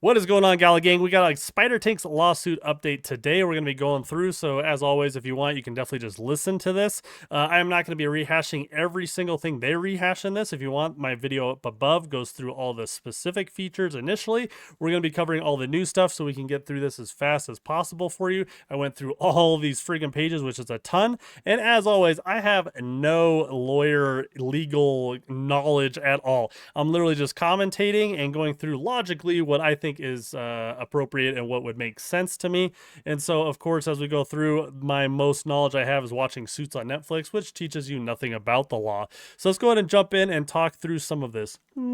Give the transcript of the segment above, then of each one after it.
What is going on, Gala Gang? We got a Spider Tanks lawsuit update today. We're going to be going through. So, as always, if you want, you can definitely just listen to this. I am not going to be rehashing every single thing they rehash in this. If you want, my video up above goes through all the specific features initially. We're going to be covering all the new stuff so we can get through this as fast as possible for you. I went through all these friggin' pages, which is a ton. And as always, I have no lawyer legal knowledge at all. I'm literally just commentating and going through logically what I think is appropriate and what would make sense to me. And so, of course, as we go through, my most knowledge I have is watching Suits on Netflix, which teaches you nothing about the law. So let's go ahead and jump in and talk through some of this. All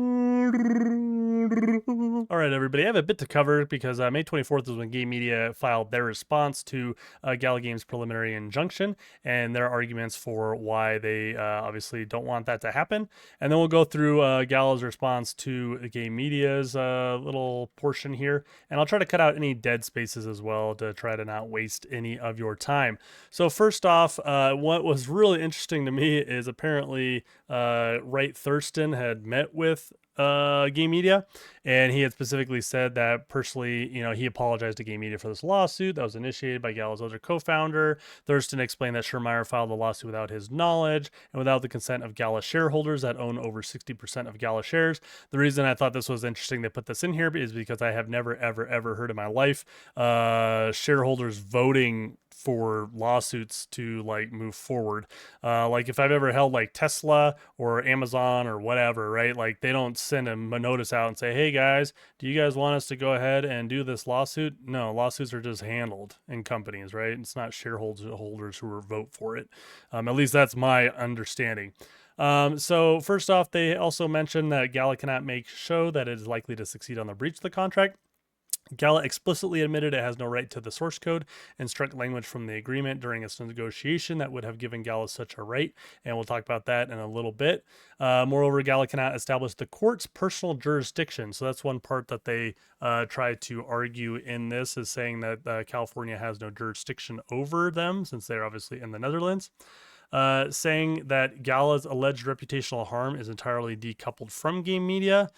right, everybody, I have a bit to cover because May 24th is when Gamedia filed their response to Gala Games' preliminary injunction and their arguments for why they obviously don't want that to happen. And then we'll go through Gala's response to Gamedia's little portion here. And I'll try to cut out any dead spaces as well to try to not waste any of your time. So first off, what was really interesting to me is apparently Wright Thurston had met with Gamedia, and he had specifically said that personally, he apologized to Gamedia for this lawsuit that was initiated by Gala's other co-founder. Thurston explained that Schirmeyer filed the lawsuit without his knowledge and without the consent of Gala shareholders that own over 60% of Gala shares. The reason I thought this was interesting to put this in here is because I have never, ever heard in my life shareholders voting for lawsuits to like move forward. Like if I've ever held like Tesla or Amazon or whatever, right? Like they don't send a notice out and say, "Hey guys, do you guys want us to go ahead and do this lawsuit?" No, lawsuits are just handled in companies, right? It's not shareholders who vote for it. At least that's my understanding. So first off, they also mentioned that Gala cannot make show that it is likely to succeed on the breach of the contract. Gala explicitly admitted it has no right to the source code and struck language from the agreement during its negotiation that would have given Gala such a right, and we'll talk about that in a little bit. Moreover, Gala cannot establish the court's personal jurisdiction, so that's one part that they try to argue in this, is saying that California has no jurisdiction over them since they're obviously in the Netherlands. Saying that Gala's alleged reputational harm is entirely decoupled from Gamedia,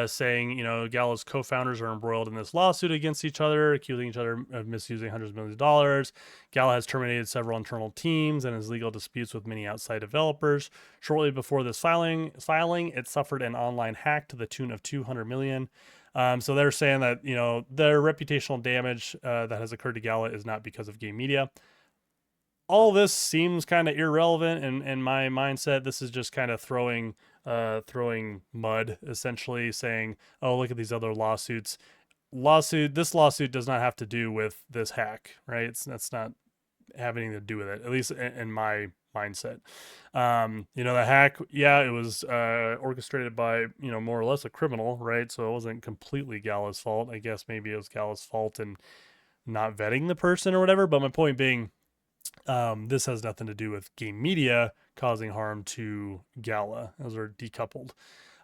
saying, Gala's co-founders are embroiled in this lawsuit against each other, accusing each other of misusing hundreds of millions of dollars. Gala has terminated several internal teams and has legal disputes with many outside developers. Shortly before this filing, it suffered an online hack to the tune of 200 million. So they're saying that, their reputational damage that has occurred to Gala is not because of Gamedia. All this seems kind of irrelevant in my mindset. This is just kind of throwing mud, essentially saying, "Oh, look at these other lawsuits." This lawsuit does not have to do with this hack, right? That's not have anything to do with it, at least in my mindset. The hack, yeah, it was orchestrated by more or less a criminal, right? So it wasn't completely Gala's fault. I guess maybe it was Gala's fault in not vetting the person or whatever. But my point being, this has nothing to do with Gamedia causing harm to Gala. Those are decoupled.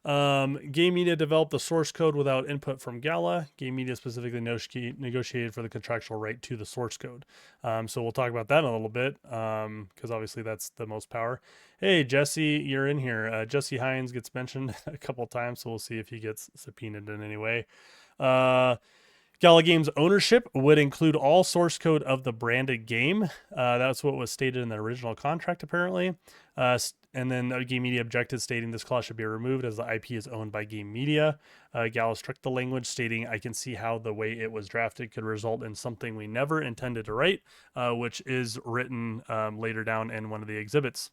Gamedia developed the source code without input from Gala. Gamedia specifically negotiated for the contractual right to the source code. So we'll talk about that in a little bit because obviously that's the most power. Hey, Jesse, you're in here. Jesse Hines gets mentioned a couple times, so we'll see if he gets subpoenaed in any way. Gala Games ownership would include all source code of the branded game. That's what was stated in the original contract, apparently. And then Gamedia objected, stating this clause should be removed as the IP is owned by Gamedia. Gala struck the language, stating, "I can see how the way it was drafted could result in something we never intended to write," which is written later down in one of the exhibits.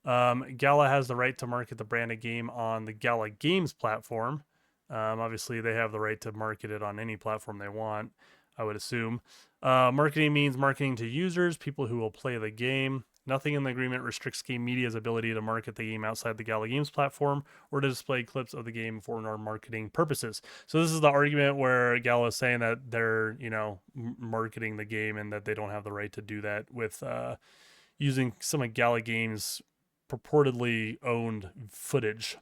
Gala has the right to market the branded game on the Gala Games platform. Obviously, they have the right to market it on any platform they want, I would assume. Marketing means marketing to users, people who will play the game. Nothing in the agreement restricts Gamedia's ability to market the game outside the Gala Games platform or to display clips of the game for marketing purposes. So this is the argument where Gala is saying that they're, marketing the game and that they don't have the right to do that with using some of Gala Games' purportedly owned footage.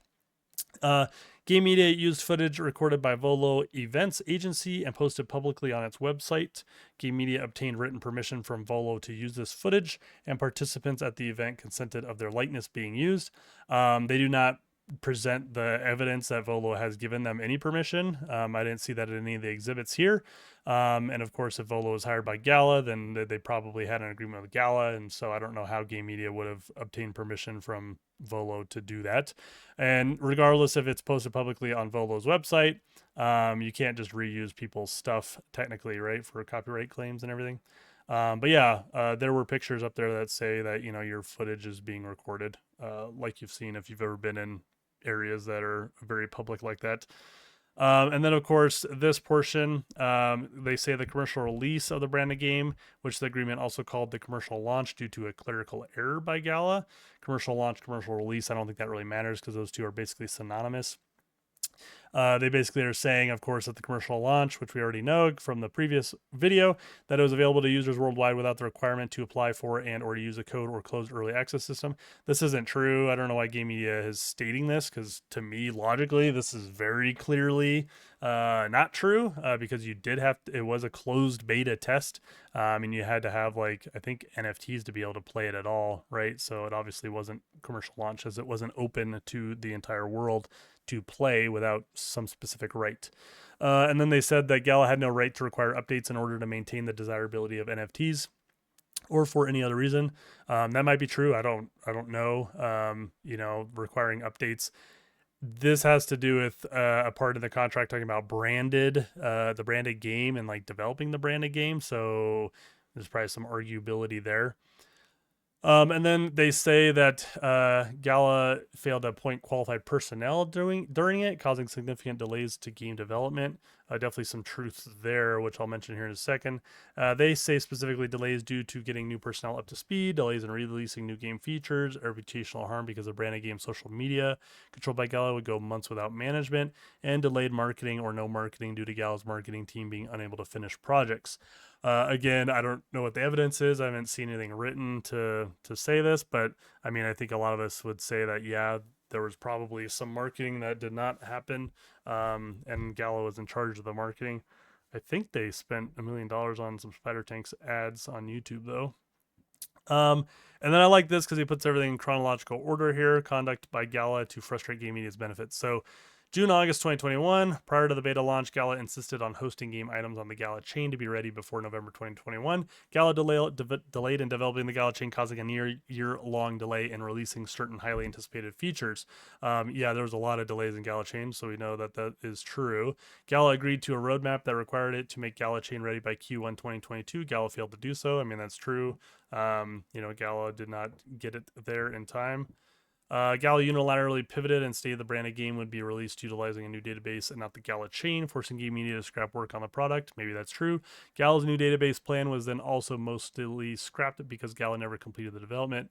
Gamedia used footage recorded by Volo Events Agency and posted publicly on its website. Gamedia obtained written permission from Volo to use this footage, and participants at the event consented of their likeness being used. They do not present the evidence that Volo has given them any permission. I didn't see that in any of the exhibits here. And of course, if Volo was hired by Gala, then they probably had an agreement with Gala. And so I don't know how Game Media would have obtained permission from Volo to do that. And regardless if it's posted publicly on Volo's website, you can't just reuse people's stuff technically, right, for copyright claims and everything. But yeah, there were pictures up there that say that your footage is being recorded, like you've seen if you've ever been in areas that are very public like that. And then, of course, this portion, they say the commercial release of the branded game, which the agreement also called the commercial launch due to a clerical error by Gala. Commercial launch, commercial release, I don't think that really matters because those two are basically synonymous. They basically are saying, of course, at the commercial launch, which we already know from the previous video, that it was available to users worldwide without the requirement to apply for and or to use a code or closed early access system. This isn't true. I don't know why Game Media is stating this, because to me, logically, this is very clearly not true, because you did have to, it was a closed beta test, and you had to have, like, I think NFTs to be able to play it at all, right? So it obviously wasn't commercial launch, as it wasn't open to the entire world to play without some specific right. And then they said that Gala had no right to require updates in order to maintain the desirability of NFTs or for any other reason. That might be true. I don't know. Requiring updates. This has to do with a part of the contract talking about the branded game and like developing the branded game. So there's probably some arguability there. And then they say that Gala failed to appoint qualified personnel during it, causing significant delays to game development. Definitely some truth there, which I'll mention here in a second. They say specifically delays due to getting new personnel up to speed, delays in releasing new game features, reputational harm because of branded game social media controlled by Gala would go months without management, and delayed marketing or no marketing due to Gala's marketing team being unable to finish projects. Again, I don't know what the evidence is. I haven't seen anything written to say this, but I mean, I think a lot of us would say that, yeah, there was probably some marketing that did not happen, and Gala was in charge of the marketing. I think they spent $1 million on some Spidertanks ads on YouTube, though. And then I like this because he puts everything in chronological order here. Conduct by Gala to frustrate Game Media's benefits. So June, August 2021, prior to the beta launch, Gala insisted on hosting game items on the Gala chain to be ready before November 2021. Gala delayed in developing the Gala chain, causing a near year-long delay in releasing certain highly anticipated features. Yeah, there was a lot of delays in Gala chain, so we know that that is true. Gala agreed to a roadmap that required it to make Gala chain ready by Q1 2022. Gala failed to do so. I mean, that's true. Gala did not get it there in time. Gala unilaterally pivoted and stated the branded game would be released utilizing a new database and not the Gala chain, forcing Game Media to scrap work on the product. Maybe that's true. Gala's new database plan was then also mostly scrapped because Gala never completed the development.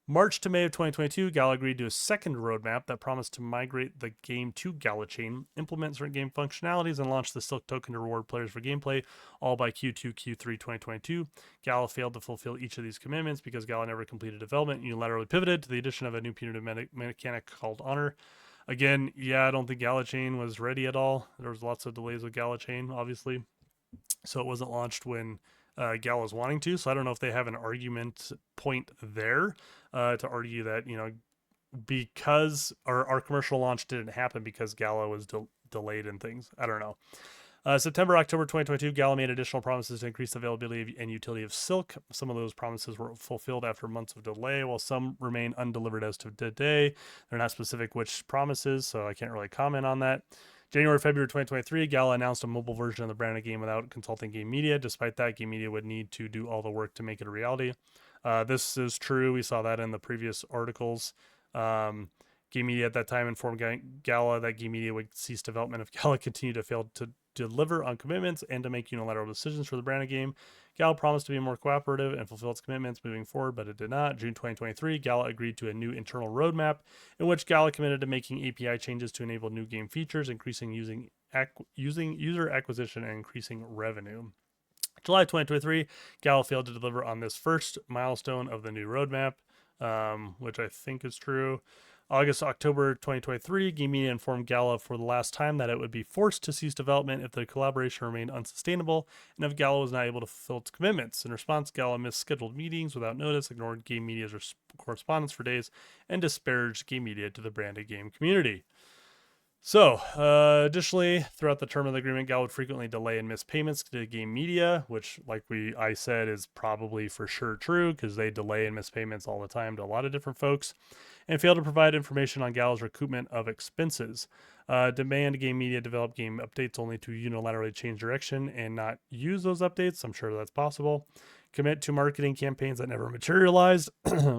March to May of 2022, Gala agreed to a second roadmap that promised to migrate the game to Gala chain, implement certain game functionalities, and launch the Silk token to reward players for gameplay, all by Q2, Q3 2022. Gala failed to fulfill each of these commitments because Gala never completed development and unilaterally pivoted to the addition of a new punitive mechanic called Honor. Again, yeah, I don't think Gala chain was ready at all. There was lots of delays with Gala chain, obviously. So it wasn't launched when Gal was wanting to. So I don't know if they have an argument point there to argue that, because our commercial launch didn't happen because Gala was delayed and things. I don't know. September, October 2022, Gala made additional promises to increase the availability and utility of Silk. Some of those promises were fulfilled after months of delay, while some remain undelivered as to today. They're not specific which promises, so I can't really comment on that. January, February 2023, Gala announced a mobile version of the branded game without consulting Game Media. Despite that, Game Media would need to do all the work to make it a reality. This is true. We saw that in the previous articles. Game Media at that time informed Gala that Game Media would cease development if Gala continued to fail to deliver on commitments and to make unilateral decisions for the branded game. Gala promised to be more cooperative and fulfill its commitments moving forward, but it did not. June 2023, Gala agreed to a new internal roadmap in which Gala committed to making API changes to enable new game features, increasing user acquisition, and increasing revenue. July 2023, Gala failed to deliver on this first milestone of the new roadmap, which I think is true. October 2023, Game Media informed Gala for the last time that it would be forced to cease development if the collaboration remained unsustainable and if Gala was not able to fulfill its commitments. In response, Gala missed scheduled meetings without notice, ignored Game Media's correspondence for days, and disparaged Game Media to the branded game community. So, additionally, throughout the term of the agreement, Gal would frequently delay and miss payments to Game Media, which, like I said, is probably for sure true because they delay and miss payments all the time to a lot of different folks, and fail to provide information on Gal's recoupment of expenses. Demand Game Media develop game updates only to unilaterally change direction and not use those updates. I'm sure that's possible. Commit to marketing campaigns that never materialized.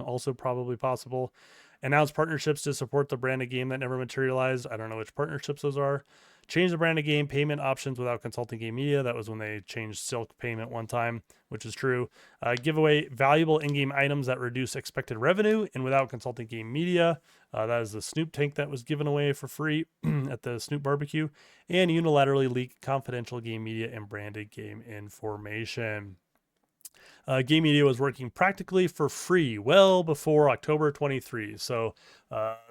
Also probably possible. Announce partnerships to support the branded game that never materialized. I don't know which partnerships those are. Change the branded game payment options without consulting Game Media. That was when they changed Silk payment one time, which is true. Give away valuable in-game items that reduce expected revenue and without consulting Game Media. That is the Snoop tank that was given away for free at the Snoop barbecue. And unilaterally leak confidential Game Media and branded game information. Game Media was working practically for free well before October 23. So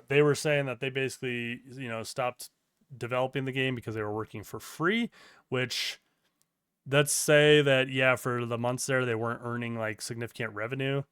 they were saying that they basically, stopped developing the game because they were working for free, which let's say that, yeah, for the months there, they weren't earning like significant revenue.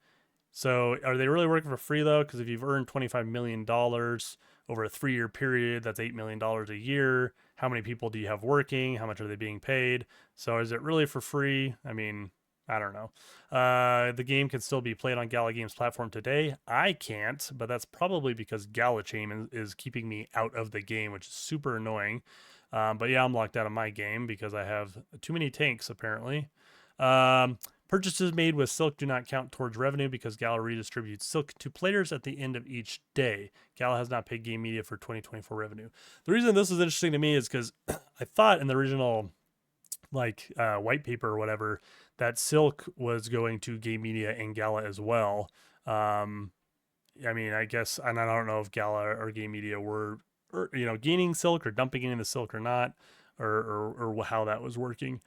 So are they really working for free though? Because if you've earned $25 million over a 3-year period, that's $8 million a year. How many people do you have working? How much are they being paid? So is it really for free? I mean, I don't know. The game can still be played on Gala Games platform today. I can't, but that's probably because galachain is keeping me out of the game, which is super annoying. But yeah, I'm locked out of my game because I have too many tanks, apparently. Purchases made with Silk do not count towards revenue because Gala redistributes Silk to players at the end of each day. Gala has not paid Game Media for 2024 revenue. The reason this is interesting to me is because I thought in the original white paper or whatever that Silk was going to Game Media and Gala as well. I mean, I guess, and I don't know if Gala or Game Media were, gaining Silk or dumping into Silk or not, or how that was working.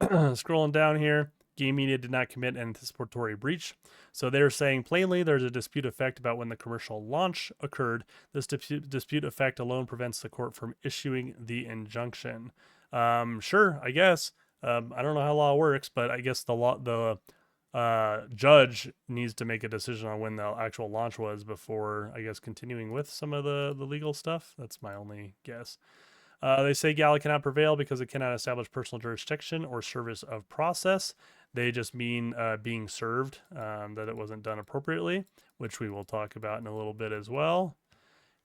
Scrolling down here, Game Media did not commit an anticipatory breach. So they're saying plainly there's a dispute effect about when the commercial launch occurred. This dispute effect alone prevents the court from issuing the injunction. Sure, I guess. I don't know how law works, but I guess the judge needs to make a decision on when the actual launch was before, I guess, continuing with some of the legal stuff. That's my only guess. They say Gala cannot prevail because it cannot establish personal jurisdiction or service of process. They just mean being served, that it wasn't done appropriately, which we will talk about in a little bit as well.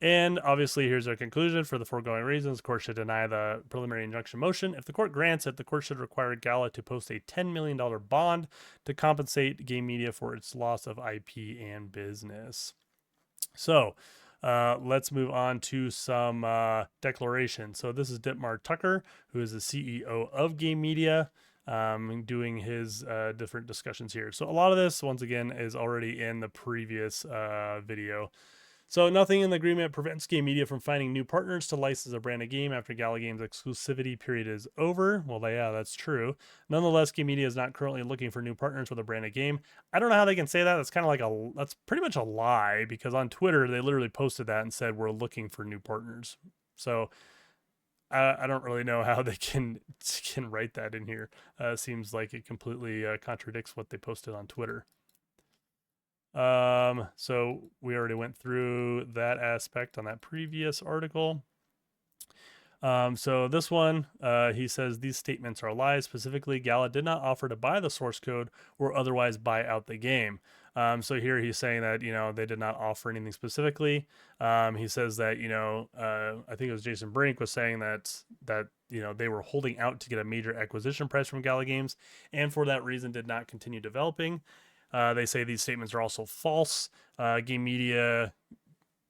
And obviously, here's our conclusion. For the foregoing reasons, the court should deny the preliminary injunction motion. If the court grants it, the court should require Gala to post a $10 million bond to compensate Game Media for its loss of IP and business. So let's move on to some declarations. So this is Dietmar Tucker, who is the CEO of Game Media, doing his different discussions here. So a lot of this, once again, is already in the previous video. So nothing in the agreement prevents Game Media from finding new partners to license a branded game after Gala Games' exclusivity period is over. Well, yeah, that's true. Nonetheless, Game Media is not currently looking for new partners with a branded game. I don't know how they can say that. That's kind of like that's pretty much a lie because on Twitter, they literally posted that and said, we're looking for new partners. So I don't really know how they can write that in here. Seems like it completely contradicts what they posted on Twitter. So we already went through that aspect on that previous article. So this one, he says these statements are lies. Specifically, Gala did not offer to buy the source code or otherwise buy out the game. So here he's saying that, they did not offer anything specifically. He says that, I think it was Jason Brink was saying that, they were holding out to get a major acquisition price from Gala Games and for that reason did not continue developing. They say these statements are also false. Game Media,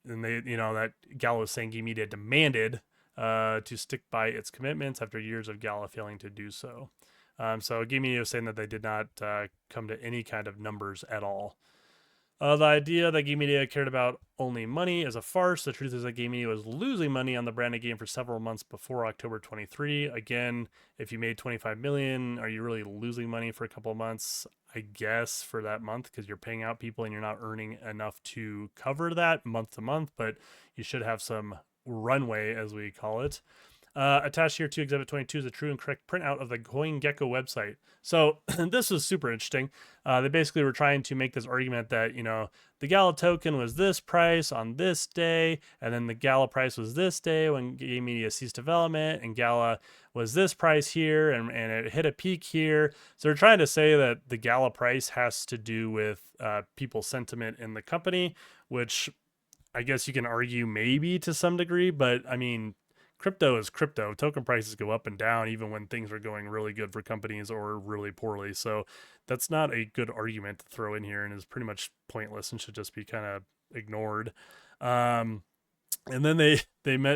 and that Gala was saying Game Media demanded to stick by its commitments after years of Gala failing to do so. So Game Media was saying that they did not come to any kind of numbers at all. The idea that Game Media cared about only money is a farce. The truth is that Game Media was losing money on the branded game for several months before October 23. Again, if you made 25 million, are you really losing money for a couple of months? I guess for that month, because you're paying out people and you're not earning enough to cover that month to month, but you should have some runway, as we call it. Attached here to Exhibit 22 is a true and correct printout of the CoinGecko website. So this was super interesting. They basically were trying to make this argument that, the Gala token was this price on this day, and then the Gala price was this day when Game Media ceased development, and Gala was this price here, and it hit a peak here. So they're trying to say that the Gala price has to do with people's sentiment in the company, which I guess you can argue maybe to some degree, but I mean, crypto is crypto. Token prices go up and down even when things are going really good for companies or really poorly. So that's not a good argument to throw in here and is pretty much pointless and should just be kind of ignored. And then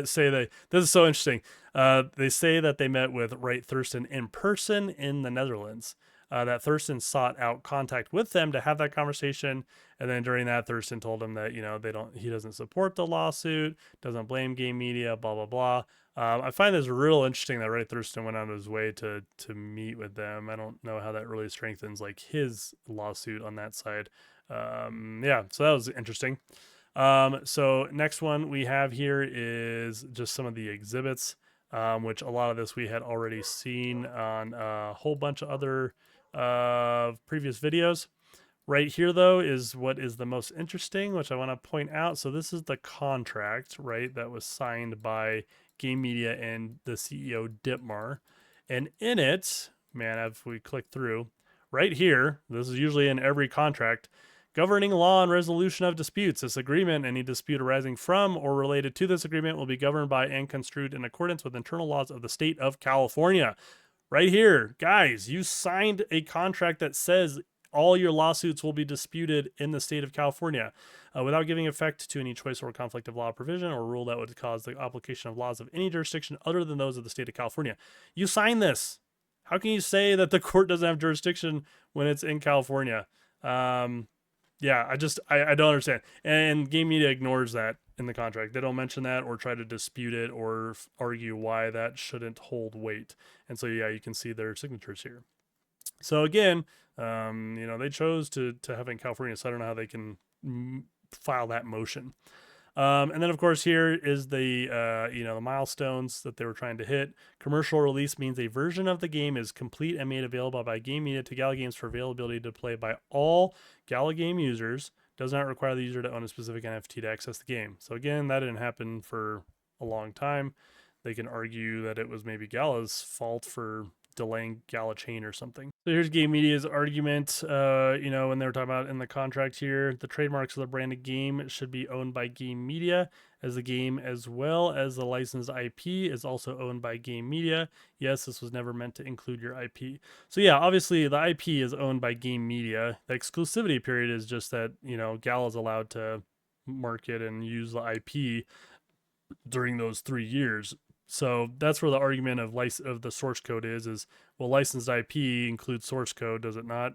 say that this is so interesting. They say that they met with Wright Thurston in person in the Netherlands. That Thurston sought out contact with them to have that conversation, and then during that, Thurston told him that he doesn't support the lawsuit, doesn't blame Game Media, blah blah blah. I find this real interesting that Wright Thurston went out of his way to meet with them. I don't know how that really strengthens like his lawsuit on that side. Yeah, so that was interesting. So next one we have here is just some of the exhibits, which a lot of this we had already seen on a whole bunch of other previous videos. Right here, though, is what is the most interesting, which I want to point out. So this is the contract, right, that was signed by Game Media and the CEO Dittmar. And in it, man, if we click through, right here, this is usually in every contract, governing law and resolution of disputes. This agreement, any dispute arising from or related to this agreement, will be governed by and construed in accordance with internal laws of the state of California. Right here, guys, you signed a contract that says all your lawsuits will be disputed in the state of California without giving effect to any choice or conflict of law provision or rule that would cause the application of laws of any jurisdiction other than those of the state of California. You signed this. How can you say that the court doesn't have jurisdiction when it's in California? Yeah, I don't understand. And Game Media ignores that in the contract. They don't mention that or try to dispute it or argue why that shouldn't hold weight. And so, yeah, you can see their signatures here. So again, they chose to have it in California, so I don't know how they can file that motion. And then, of course, here is the milestones that they were trying to hit. Commercial release means a version of the game is complete and made available by Game Media to Gala Games for availability to play by all Gala Game users. Does not require the user to own a specific NFT to access the game. So again, that didn't happen for a long time. They can argue that it was maybe Gala's fault for delaying galachain or something. So here's Game Media's argument. When they were talking about in the contract here, the trademarks of the branded game should be owned by Game Media, as the game as well as the licensed IP is also owned by Game Media. Yes, this was never meant to include your IP. So yeah, obviously the IP is owned by Game Media. The exclusivity period is just that, Gala is allowed to market and use the IP during those 3 years. So that's where the argument of the source code is well, licensed IP includes source code, does it not?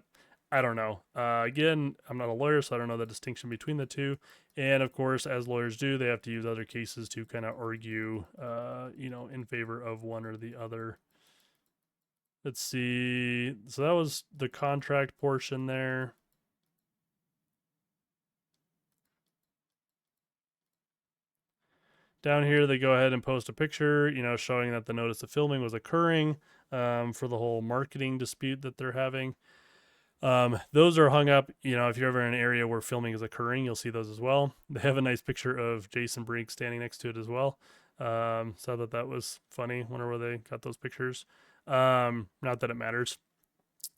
I don't know. Again, I'm not a lawyer, so I don't know the distinction between the two. And of course, as lawyers do, they have to use other cases to kind of argue, in favor of one or the other. Let's see. So that was the contract portion there. Down here, they go ahead and post a picture, showing that the notice of filming was occurring for the whole marketing dispute that they're having. Those are hung up, if you're ever in an area where filming is occurring, you'll see those as well. They have a nice picture of Jason Briggs standing next to it as well. So that was funny. Wonder where they got those pictures. Not that it matters.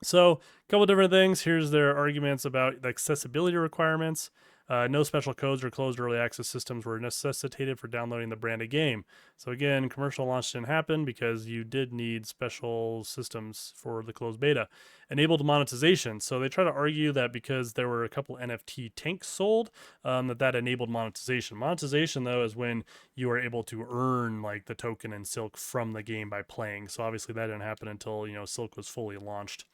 So a couple different things. Here's their arguments about the accessibility requirements. No special codes or closed early access systems were necessitated for downloading the branded game. So again, commercial launch didn't happen because you did need special systems for the closed beta. Enabled monetization. So they try to argue that because there were a couple NFT tanks sold, that enabled monetization. Monetization, though, is when you are able to earn like the token and Silk from the game by playing. So obviously that didn't happen until Silk was fully launched.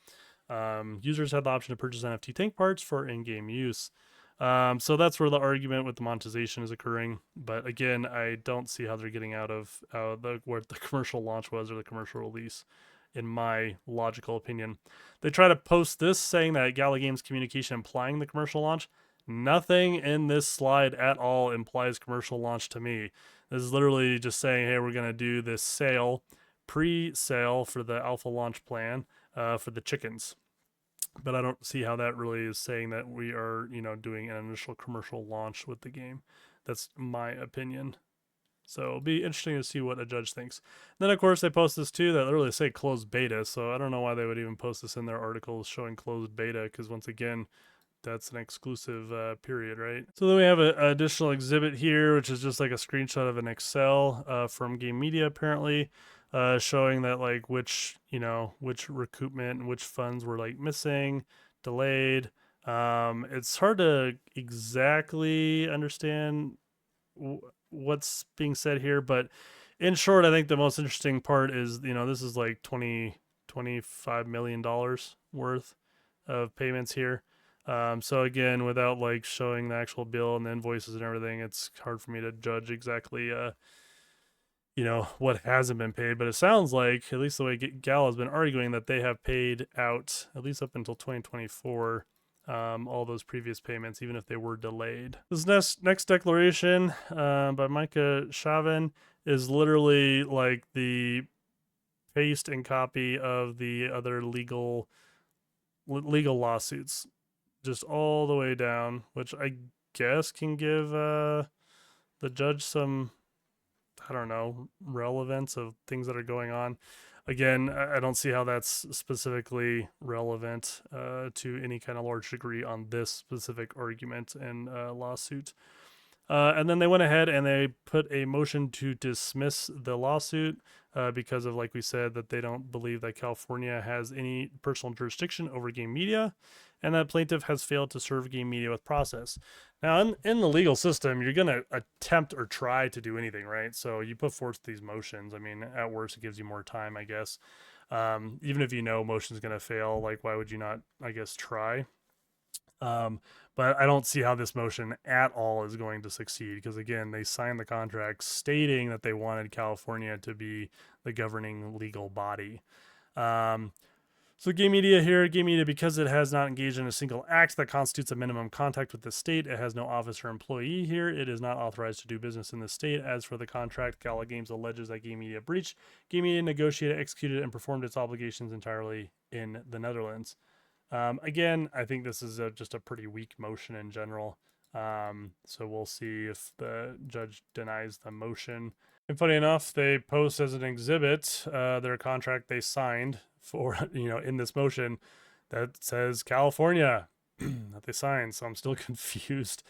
Users had the option to purchase NFT tank parts for in-game use. So that's where the argument with the monetization is occurring. But again, I don't see how they're getting out of where the commercial launch was or the commercial release, in my logical opinion. They try to post this saying that Gala Games communication implying the commercial launch. Nothing in this slide at all implies commercial launch to me. This is literally just saying, hey, we're going to do this sale, pre-sale for the alpha launch plan for the chickens. But I don't see how that really is saying that we are, doing an initial commercial launch with the game. That's my opinion. So it'll be interesting to see what a judge thinks. Then, of course, they post this too that literally say closed beta. So I don't know why they would even post this in their articles showing closed beta, because once again, that's an exclusive period, right? So then we have an additional exhibit here, which is just like a screenshot of an Excel from Game Media, apparently, showing that like which recoupment and which funds were like missing, delayed. It's hard to exactly understand what's being said here, but in short, I think the most interesting part is, this is like $25 million worth of payments here. So again, without like showing the actual bill and the invoices and everything, it's hard for me to judge exactly, what hasn't been paid. But it sounds like, at least the way Gala has been arguing, that they have paid out at least up until 2024. All those previous payments, even if they were delayed. This next declaration by Micah Chavin is literally like the paste and copy of the other legal lawsuits, just all the way down, which I guess can give the judge some, I don't know, relevance of things that are going on. Again, I don't see how that's specifically relevant to any kind of large degree on this specific argument and lawsuit. And then they went ahead and they put a motion to dismiss the lawsuit because of, like we said, that they don't believe that California has any personal jurisdiction over Game Media, and that plaintiff has failed to serve Game Media with process. Now, in the legal system, you're going to attempt or try to do anything, right? So you put forth these motions. I mean, at worst, it gives you more time, I guess. Even if you know motion's going to fail, like, why would you not, I guess, try? But I don't see how this motion at all is going to succeed, because again, they signed the contract stating that they wanted California to be the governing legal body. So Game Media, because it has not engaged in a single act that constitutes a minimum contact with the state, it has no office or employee here, it is not authorized to do business in the state. As for the contract, Gala Games alleges that Game Media breached. Game Media negotiated, executed, and performed its obligations entirely in the Netherlands. Again, I think this is just a pretty weak motion in general. So we'll see if the judge denies the motion. And funny enough, they post as an exhibit their contract they signed for, in this motion that says California that they signed. So I'm still confused.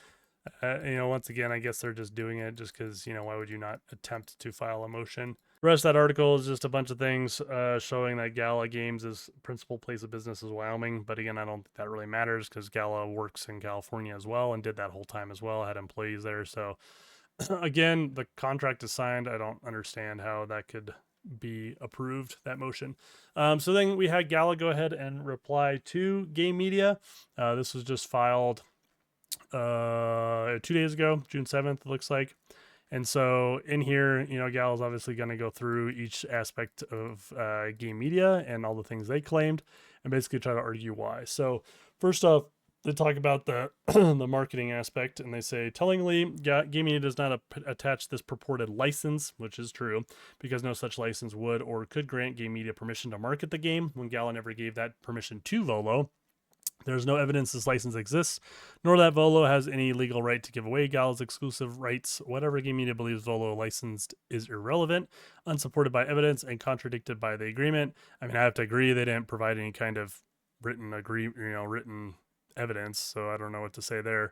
Once again, I guess they're just doing it just because, why would you not attempt to file a motion? The rest of that article is just a bunch of things showing that Gala Games' principal place of business is Wyoming. But again, I don't think that really matters because Gala works in California as well and did that whole time as well, had employees there. So again, the contract is signed. I don't understand how that could be approved, that motion. So then we had Gala go ahead and reply to Game Media. This was just filed 2 days ago, June 7th, it looks like. And so in here, Gala's obviously going to go through each aspect of Game Media and all the things they claimed and basically try to argue why. So first off, they talk about the the marketing aspect, and they say, tellingly, Game Media does not attach this purported license, which is true, because no such license would or could grant Game Media permission to market the game when Gala never gave that permission to Volo. There's no evidence this license exists, nor that Volo has any legal right to give away Gala's exclusive rights. Whatever Game Media believes Volo licensed is irrelevant, unsupported by evidence, and contradicted by the agreement. I mean, I have to agree they didn't provide any kind of written evidence, so I don't know what to say there.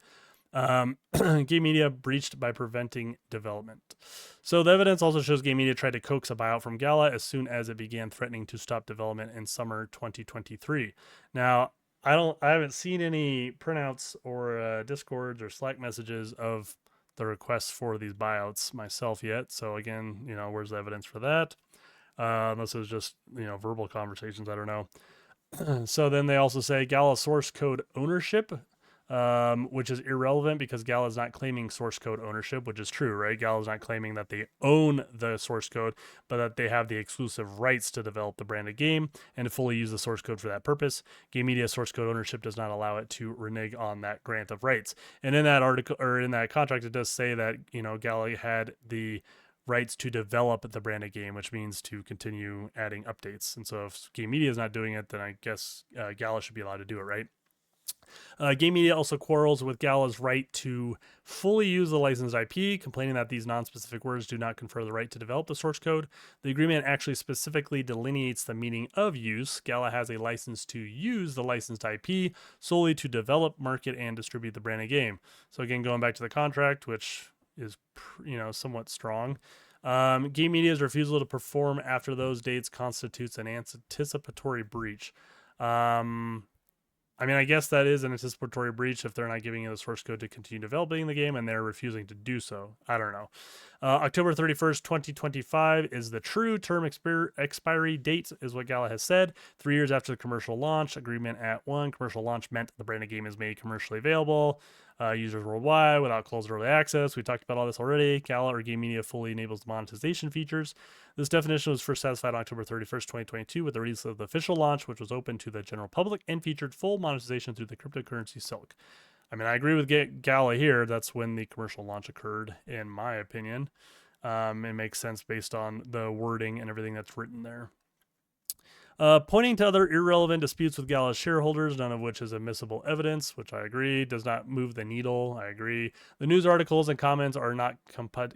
Game Media breached by preventing development. So the evidence also shows Game Media tried to coax a buyout from Gala as soon as it began threatening to stop development in summer 2023. Now, I haven't seen any printouts or Discords or Slack messages of the requests for these buyouts myself yet. So again, where's the evidence for that? Unless it was just, verbal conversations, I don't know. So then they also say Gala source code ownership which is irrelevant because Gala is not claiming source code ownership, which is true, right? Gala is not claiming that they own the source code, but that they have the exclusive rights to develop the branded game and to fully use the source code for that purpose. Gamedia source code ownership does not allow it to renege on that grant of rights. And in that article, or in that contract, it does say that, Gala had the rights to develop the branded game, which means to continue adding updates. And so if Gamedia is not doing it, then I guess Gala should be allowed to do it, right? Gamedia also quarrels with Gala's right to fully use the licensed IP, complaining that these non-specific words do not confer the right to develop the source code. The agreement actually specifically delineates the meaning of use. Gala has a license to use the licensed IP solely to develop, market, and distribute the branded game. So again, going back to the contract, which is somewhat strong. Gamedia's refusal to perform after those dates constitutes an anticipatory breach. I guess that is an anticipatory breach if they're not giving you the source code to continue developing the game and they're refusing to do so. I don't know. October 31st, 2025 is the true term expiry date, is what Gala has said. 3 years after the commercial launch, agreement at 1. Commercial launch meant the branded game is made commercially available. Users worldwide without closed early access. We talked about all this already. Gala or Gamedia fully enables the monetization features. This definition was first satisfied on October 31st, 2022 with the release of the official launch, which was open to the general public and featured full monetization through the cryptocurrency Silk. I agree with Gala here. That's when the commercial launch occurred, in my opinion. It makes sense based on the wording and everything that's written there. Pointing to other irrelevant disputes with Gala's shareholders, none of which is admissible evidence, which I agree, does not move the needle. I agree. The news articles and comments are not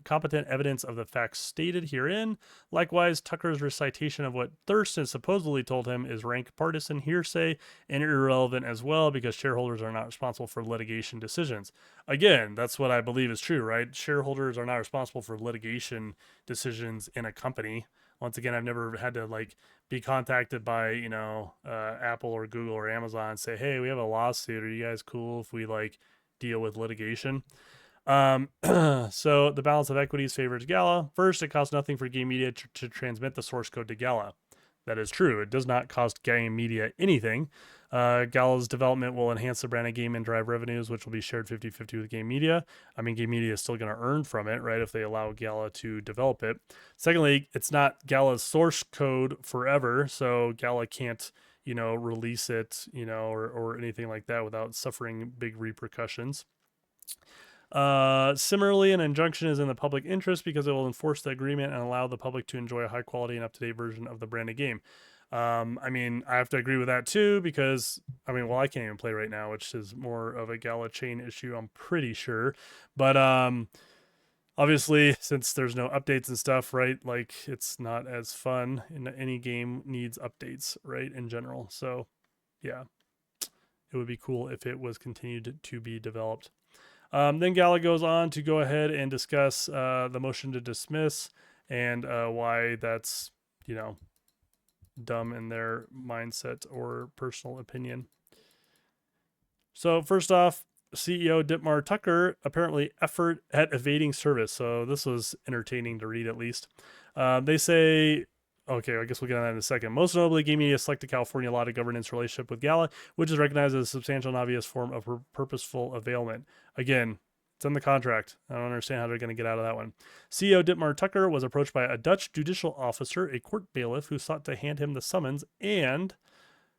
competent evidence of the facts stated herein. Likewise, Tucker's recitation of what Thurston supposedly told him is rank partisan hearsay and irrelevant as well because shareholders are not responsible for litigation decisions. Again, that's what I believe is true, right? Shareholders are not responsible for litigation decisions in a company. Once again, I've never had to be contacted by, Apple or Google or Amazon and say, hey, we have a lawsuit. Are you guys cool if we deal with litigation? So the balance of equities favors Gala. First, it costs nothing for Gamedia to transmit the source code to Gala. That is true. It does not cost Gamedia anything. Gala's development will enhance the branded game and drive revenues, which will be shared 50-50 with Gamedia. Gamedia is still going to earn from it, right, if they allow Gala to develop it. Secondly, it's not Gala's source code forever, so Gala can't, release it, or anything like that without suffering big repercussions. Similarly, an injunction is in the public interest because it will enforce the agreement and allow the public to enjoy a high quality and up-to-date version of the branded game. I have to agree with that too because, I can't even play right now, which is more of a galachain issue, I'm pretty sure. But obviously, since there's no updates and stuff, right, it's not as fun, and any game needs updates, right, in general. So, yeah, it would be cool if it was continued to be developed. Then Gala goes on to go ahead and discuss the motion to dismiss and why that's, dumb in their mindset or personal opinion. So first off, CEO Dietmar Tucker apparently effort at evading service. So this was entertaining to read, at least. They say, okay, I guess we'll get on that in a second. Most notably, Gamedia selected California law to govern its relationship with Gala, which is recognized as a substantial and obvious form of purposeful availment. Again, it's in the contract. I don't understand how they're going to get out of that one. CEO Dietmar Tucker was approached by a Dutch judicial officer, a court bailiff, who sought to hand him the summons and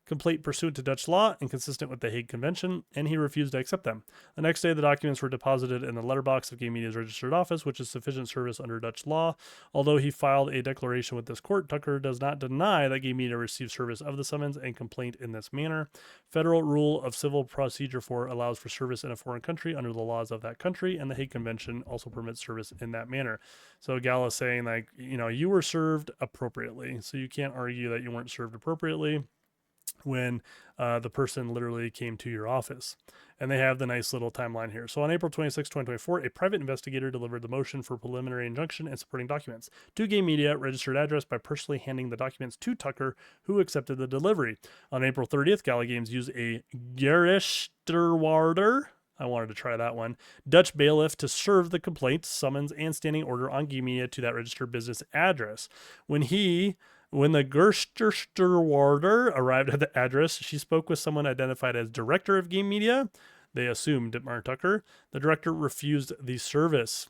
complaint pursuant to Dutch law and consistent with the Hague Convention, and he refused to accept them. The next day, the documents were deposited in the letterbox of Gamedia's registered office, which is sufficient service under Dutch law. Although he filed a declaration with this court, Tucker does not deny that Gamedia received service of the summons and complaint in this manner. Federal Rule of Civil Procedure 4 allows for service in a foreign country under the laws of that country, and the Hague Convention also permits service in that manner. So Gala is saying, you were served appropriately, so you can't argue that you weren't served appropriately when the person literally came to your office. And they have the nice little timeline here. So on April 26, 2024, a private investigator delivered the motion for preliminary injunction and supporting documents to Gamedia registered address by personally handing the documents to Tucker, who accepted the delivery. On April 30th, Gala Games used a Gerichtswaarder, I wanted to try that one, Dutch bailiff to serve the complaint, summons, and standing order on Gamedia to that registered business address. When the Gerichtswaarder arrived at the address, she spoke with someone identified as director of Gamedia. they assumed Dittmar Tucker. The director refused the service.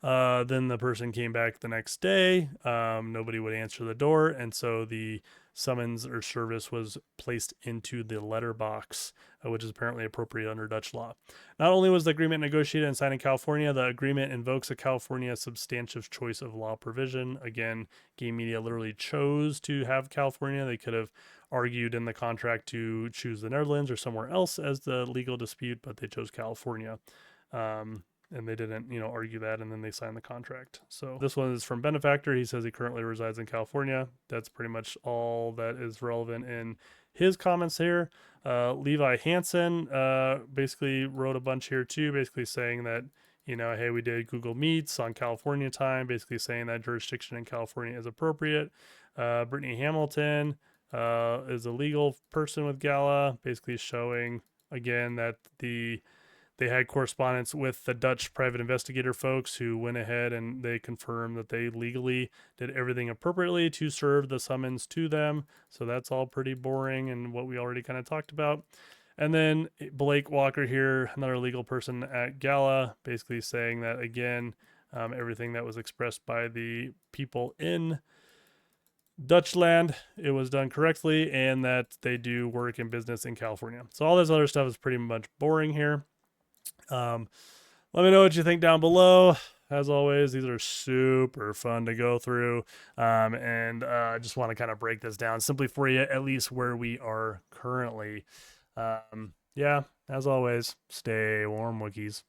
Then the person came back the next day. Nobody would answer the door, and so the summons or service was placed into the letterbox, which is apparently appropriate under Dutch law. Not only was the agreement negotiated and signed in California, the agreement invokes a California substantive choice of law provision. Again, Game Media literally chose to have California. They could have argued in the contract to choose the Netherlands or somewhere else as the legal dispute, but they chose California. And they didn't, argue that, and then they signed the contract. So this one is from Benefactor. He says he currently resides in California. That's pretty much all that is relevant in his comments here. Levi Hansen basically wrote a bunch here too, basically saying that, hey, we did Google Meets on California time, basically saying that jurisdiction in California is appropriate. Brittany Hamilton is a legal person with Gala, basically showing, again, that they had correspondence with the Dutch private investigator folks who went ahead and they confirmed that they legally did everything appropriately to serve the summons to them. So that's all pretty boring and what we already kind of talked about. And then Blake Walker here, another legal person at Gala, basically saying that, again, everything that was expressed by the people in Dutchland, it was done correctly, and that they do work in business in California. So all this other stuff is pretty much boring here. Let me know what you think down below. As always, these are super fun to go through. And I just want to kind of break this down simply for you, at least where we are currently. Yeah, as always, stay warm, Wookiees.